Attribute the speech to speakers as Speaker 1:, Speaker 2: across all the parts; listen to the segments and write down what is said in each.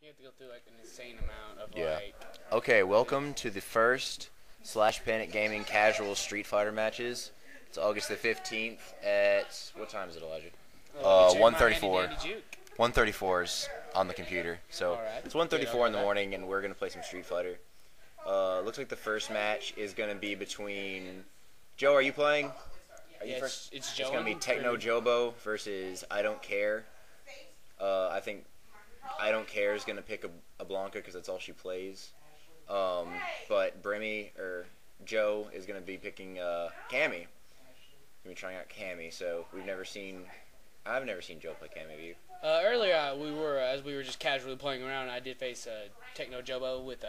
Speaker 1: You have to go through like an insane amount of
Speaker 2: Yeah.
Speaker 1: like.
Speaker 2: Okay, welcome to the first Slash Panic Gaming casual Street Fighter matches. It's August the 15th at what time is it, Elijah?
Speaker 1: Check my
Speaker 2: 1:34.
Speaker 1: handy dandy juke.
Speaker 2: 1:34 is on the computer. So
Speaker 1: Alright.
Speaker 2: it's 1:34 in the
Speaker 1: Okay.
Speaker 2: morning, and we're gonna play some Street Fighter. Looks like the first match is gonna be between Joe. Are you playing? Are you
Speaker 1: Yeah,
Speaker 2: first?
Speaker 1: it's Joe.
Speaker 2: It's gonna be
Speaker 1: and
Speaker 2: Techno
Speaker 1: Bruni.
Speaker 2: Jobo versus I Don't Care. I think I Don't Care is gonna pick a Blanca because that's all she plays. But Brimmy or Joe is gonna be picking Cammy. Gonna be trying out Cammy. So I've never seen Joe play Cammy. Have you?
Speaker 1: Earlier, as we were just casually playing around, I did face Techno Jobo with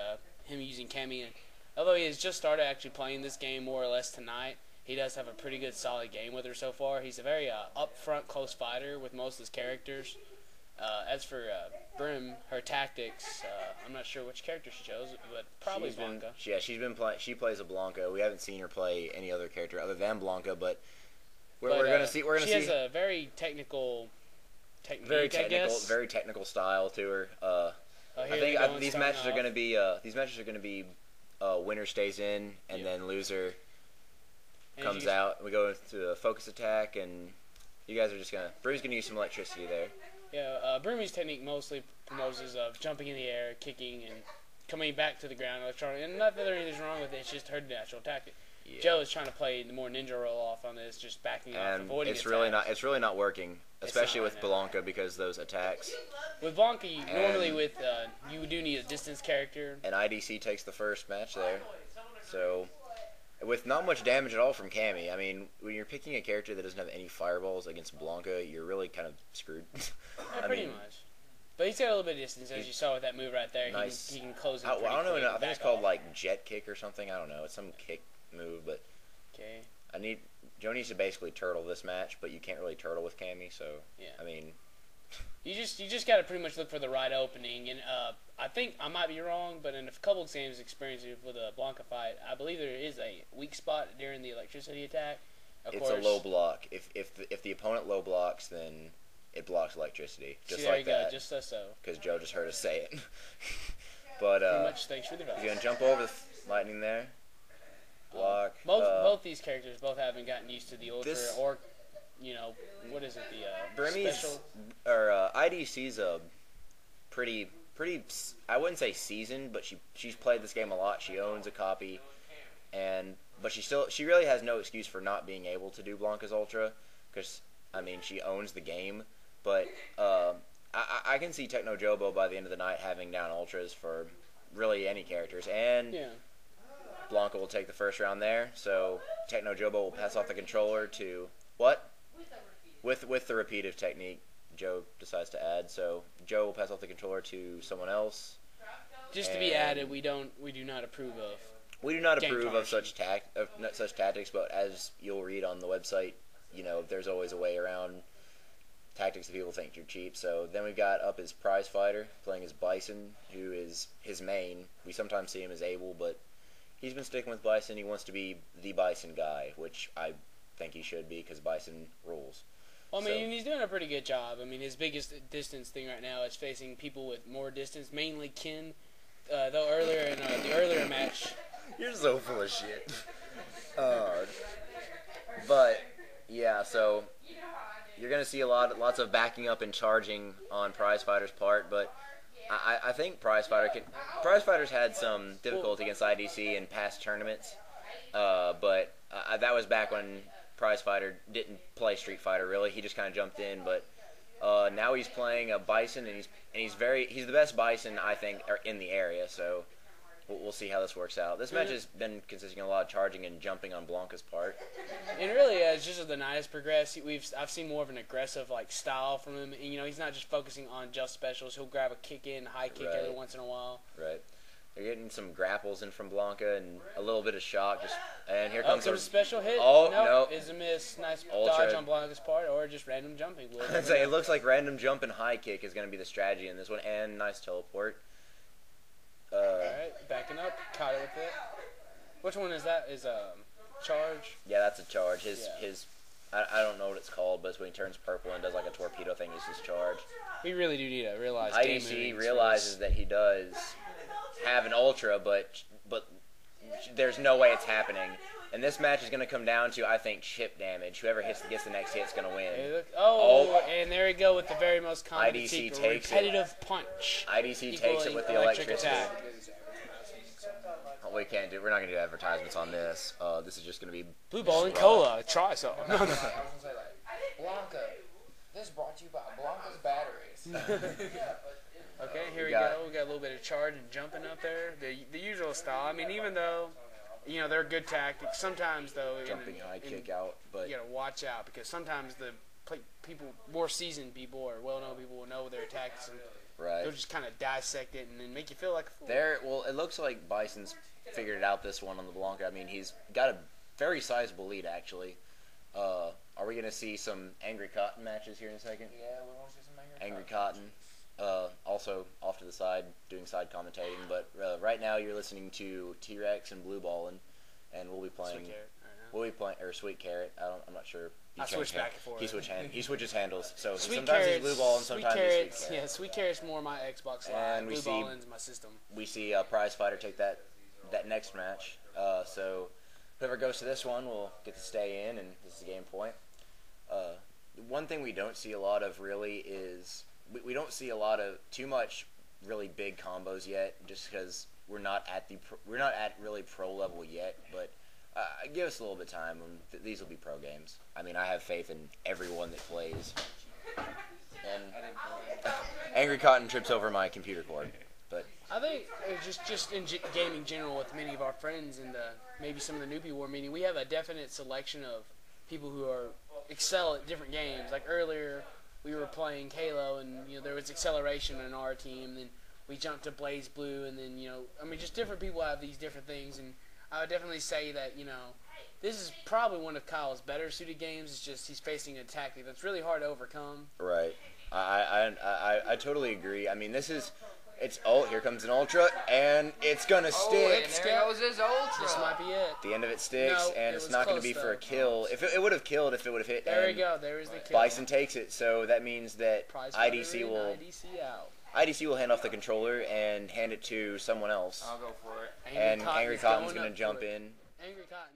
Speaker 1: him using Cammy. And although he has just started actually playing this game more or less tonight, he does have a pretty good solid game with her so far. He's a very upfront, close fighter with most of his characters. As for Brim, her tactics, I'm not sure which character she chose, but probably Blanca.
Speaker 2: She plays a Blanca. We haven't seen her play any other character other than Blanca, but we're
Speaker 1: But,
Speaker 2: gonna see. We're gonna
Speaker 1: she
Speaker 2: see.
Speaker 1: has a very technical technique, I
Speaker 2: Very
Speaker 1: guess.
Speaker 2: technical style to her.
Speaker 1: Here
Speaker 2: I
Speaker 1: we
Speaker 2: think
Speaker 1: go,
Speaker 2: these
Speaker 1: starting
Speaker 2: matches are
Speaker 1: off.
Speaker 2: gonna be winner stays in, and then loser
Speaker 1: And
Speaker 2: comes
Speaker 1: you-
Speaker 2: out. We go into a focus attack, and you guys are just gonna. Brew's gonna use some electricity there.
Speaker 1: Yeah, Brumi's technique mostly composes of jumping in the air, kicking, and coming back to the ground electronically. And not that there is wrong with it, it's just her natural tactic.
Speaker 2: Yeah.
Speaker 1: Joe is trying to play the more ninja roll off on this, just backing off,
Speaker 2: And
Speaker 1: avoiding
Speaker 2: it's really
Speaker 1: attacks.
Speaker 2: not. It's really not working,
Speaker 1: It's
Speaker 2: especially
Speaker 1: not
Speaker 2: with
Speaker 1: right now.
Speaker 2: Blanca because those attacks.
Speaker 1: With Blanca, normally
Speaker 2: And-
Speaker 1: with you do need a distance character.
Speaker 2: And IDC takes the first match there. So, with not much damage at all from Cammy, I mean, when you're picking a character that doesn't have any fireballs against Blanca, you're really kind of screwed.
Speaker 1: Yeah, pretty much. But he's got a little bit of distance, as you saw with that move right there.
Speaker 2: Nice.
Speaker 1: He can close it
Speaker 2: I
Speaker 1: pretty
Speaker 2: don't know.
Speaker 1: quick
Speaker 2: I
Speaker 1: and
Speaker 2: think it's
Speaker 1: back
Speaker 2: called
Speaker 1: off.
Speaker 2: like jet kick or something. I don't know. It's some kick move, but
Speaker 1: Okay.
Speaker 2: Joe needs to basically turtle this match, but you can't really turtle with Cammy. So
Speaker 1: Yeah.
Speaker 2: I mean,
Speaker 1: You just got to pretty much look for the right opening, and I think I might be wrong, but in a couple of games experience with a Blanca fight, I believe there is a weak spot during the electricity attack. Of
Speaker 2: it's
Speaker 1: course,
Speaker 2: a low block. If the opponent low blocks, then it blocks electricity, just
Speaker 1: See, there
Speaker 2: like
Speaker 1: you go,
Speaker 2: that.
Speaker 1: just so.
Speaker 2: Because Joe just heard us say it. But
Speaker 1: Pretty much thanks for the
Speaker 2: he's
Speaker 1: advice.
Speaker 2: gonna jump over the lightning there. Block.
Speaker 1: Both these characters haven't gotten used to the ultra
Speaker 2: This-
Speaker 1: or, what is it, the
Speaker 2: Brimmy's
Speaker 1: special.
Speaker 2: or IDC's a pretty. I wouldn't say seasoned, but she's played this game a lot. She owns a copy, but she really has no excuse for not being able to do Blanca's Ultra, because I mean she owns the game. But I can see Techno Jobo by the end of the night having down Ultras for really any characters, and
Speaker 1: Yeah.
Speaker 2: Blanca will take the first round there. So Techno Jobo will pass off the controller to what? With the repeative technique, Joe decides to add. So Joe will pass off the controller to someone else.
Speaker 1: Just to be
Speaker 2: And-
Speaker 1: added, we do not approve of.
Speaker 2: We do not
Speaker 1: Game
Speaker 2: approve of
Speaker 1: function.
Speaker 2: such tactics, but as you'll read on the website, there's always a way around tactics that people think are cheap. So then we've got up his prize fighter playing as Bison, who is his main. We sometimes see him as Abel, but he's been sticking with Bison. He wants to be the Bison guy, which I think he should be because Bison rules.
Speaker 1: Well, I mean,
Speaker 2: So-
Speaker 1: he's doing a pretty good job. I mean, his biggest distance thing right now is facing people with more distance, mainly Ken. Though earlier in the earlier match,
Speaker 2: You're so full of shit. But yeah, so you're gonna see lots of backing up and charging on Prize Fighter's part, but I think Prize Fighter's had some difficulty against IDC in past tournaments, but that was back when Prize Fighter didn't play Street Fighter really. He just kind of jumped in, but now he's playing a Bison, and he's the best Bison I think in the area. So we'll see how this works out. This match has been consisting of a lot of charging and jumping on Blanca's part.
Speaker 1: and really, as just as the night has progressed, I've seen more of an aggressive style from him. And, he's not just focusing on just specials. He'll grab a kick in, high kick every
Speaker 2: Right.
Speaker 1: once in a while.
Speaker 2: Right. They're getting some grapples in from Blanca and a little bit of shock. And here
Speaker 1: Up
Speaker 2: comes
Speaker 1: to the special hit.
Speaker 2: Oh,
Speaker 1: nope,
Speaker 2: no.
Speaker 1: is a miss. Nice
Speaker 2: Ultra.
Speaker 1: dodge on Blanca's part, or just random jumping. We'll
Speaker 2: I'd
Speaker 1: never
Speaker 2: say it
Speaker 1: know.
Speaker 2: looks like random jump and high kick is going to be the strategy in this one, and nice teleport.
Speaker 1: Alright, backing up, caught it with it. Which one is that? Is charge?
Speaker 2: Yeah, that's a charge.
Speaker 1: Yeah.
Speaker 2: His I don't know what it's called, but it's when he turns purple and does like a torpedo thing. He's his charge.
Speaker 1: We really do need to realize
Speaker 2: IDC realizes that he does have an ultra, but there's no way it's happening. And this match is going to come down to, I think, chip damage. Whoever gets the next hit is going to win.
Speaker 1: And there we go with the very most common
Speaker 2: IDC takes
Speaker 1: repetitive punch.
Speaker 2: IDC takes it with the electricity. Attack. We can't do. We're not going to do advertisements on this. This is just going to be
Speaker 1: Blue Ball and Cola. Try some.
Speaker 3: I was going to say, like, Blanca. This is brought to you by Blanca's batteries.
Speaker 1: Okay, here we go. We got a little bit of charge and jumping up there. The usual style. I mean, even though, you know, they're good tactics. Sometimes, though,
Speaker 2: jumping high kick out, but
Speaker 1: you got to watch out because sometimes the people, more seasoned people or well-known people will know their tactics and they'll just kind of dissect it and then make you feel like a fool.
Speaker 2: Well, it looks like Bison's figured it out this one on the Blanca. I mean, he's got a very sizable lead actually. Are we gonna see some Angry Cotton matches here in a second?
Speaker 3: Yeah, we want to see some
Speaker 2: Angry Cotton. Also off to the side doing side commentating, but right now you're listening to T-Rex and Blue Ball, and we'll be playing.
Speaker 1: Sweet Carrot.
Speaker 2: We'll be playing Sweet Carrot. I'm not sure.
Speaker 1: I switch back and forth.
Speaker 2: He switches handles. So
Speaker 1: Sweet
Speaker 2: sometimes
Speaker 1: Carrot's,
Speaker 2: he's Blue Ball and sometimes he's Sweet Carrot.
Speaker 1: Yeah, Sweet Carrot's more my Xbox Live. Blue Ball is my system.
Speaker 2: We see Prize Fighter take that next match. So whoever goes to this one will get to stay in, and this is the game point. One thing we don't see a lot of really is we don't see a lot of too much really big combos yet, just because we're not at really pro level yet. But give us a little bit of time, and these will be pro games. I mean, I have faith in everyone that plays. And Angry Cotton trips over my computer cord, but
Speaker 1: I think just in gaming general with many of our friends and maybe some of the new people we're meeting, we have a definite selection of people who excel at different games. Like earlier, we were playing Halo, and there was acceleration in our team. Then we jumped to Blaze Blue, and then I mean, just different people have these different things. And I would definitely say that this is probably one of Kyle's better suited games. It's just he's facing a tactic that's really hard to overcome.
Speaker 2: Right. I totally agree. I mean, here comes an ultra, and it's gonna stick.
Speaker 3: And there goes his ultra.
Speaker 1: This might be it.
Speaker 2: The end of it sticks, and it's not gonna be for a kill. If it would have killed, if it would have hit.
Speaker 1: There we go. There is the kill.
Speaker 2: Bison takes it, so that means that IDC will hand off the controller and hand it to someone else.
Speaker 3: I'll go for it.
Speaker 2: And Angry Cotton's gonna jump in.
Speaker 1: Angry Cotton.